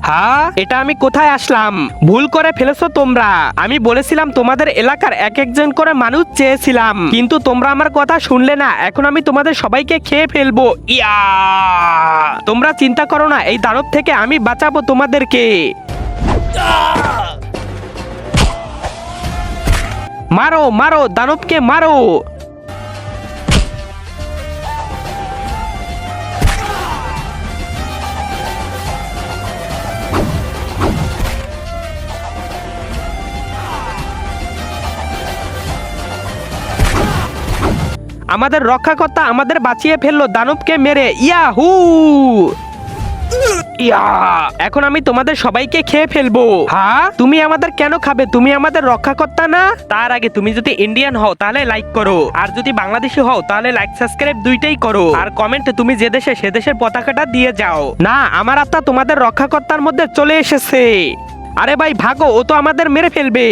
হ্যাঁ, এটা আমি কোথায় আসলাম? ভুল করে ফেলেছো তোমরা। আমি বলেছিলাম তোমাদের এলাকার এক একজন করে মানুষ চেয়েছিলাম, কিন্তু তোমরা আমার কথা শুনলে না। এখন আমি তোমাদের সবাইকে খেয়ে ফেলবো। ইয়া! তোমরা চিন্তা করো না, এই দানব থেকে আমি বাঁচাবো তোমাদেরকে। মারো মারো, দানবকে মারো। আমাদের রক্ষাকর্তা আমাদের বাঁচিয়ে ফেললো দানবকে মেরে। ইয়াহু! ইয়া! এখন আমি তোমাদের সবাইকে খেয়ে ফেলবো। হ্যাঁ, তুমি আমাদের কেন খাবে? তুমি আমাদের রক্ষাকর্তা না? তার আগে তুমি যদি ইন্ডিয়ান হও তাহলে লাইক করো, আর যদি বাংলাদেশি হও তাহলে লাইক সাবস্ক্রাইব দুইটাই করো, আর কমেন্টে তুমি যে দেশে সে দেশের পতাকাটা দিয়ে যাও। না, আমার আত্মা তোমাদের রক্ষাকর্তার মধ্যে চলে এসেছে। আরে ভাই ভাগো, ও তো আমাদের মেরে ফেলবে।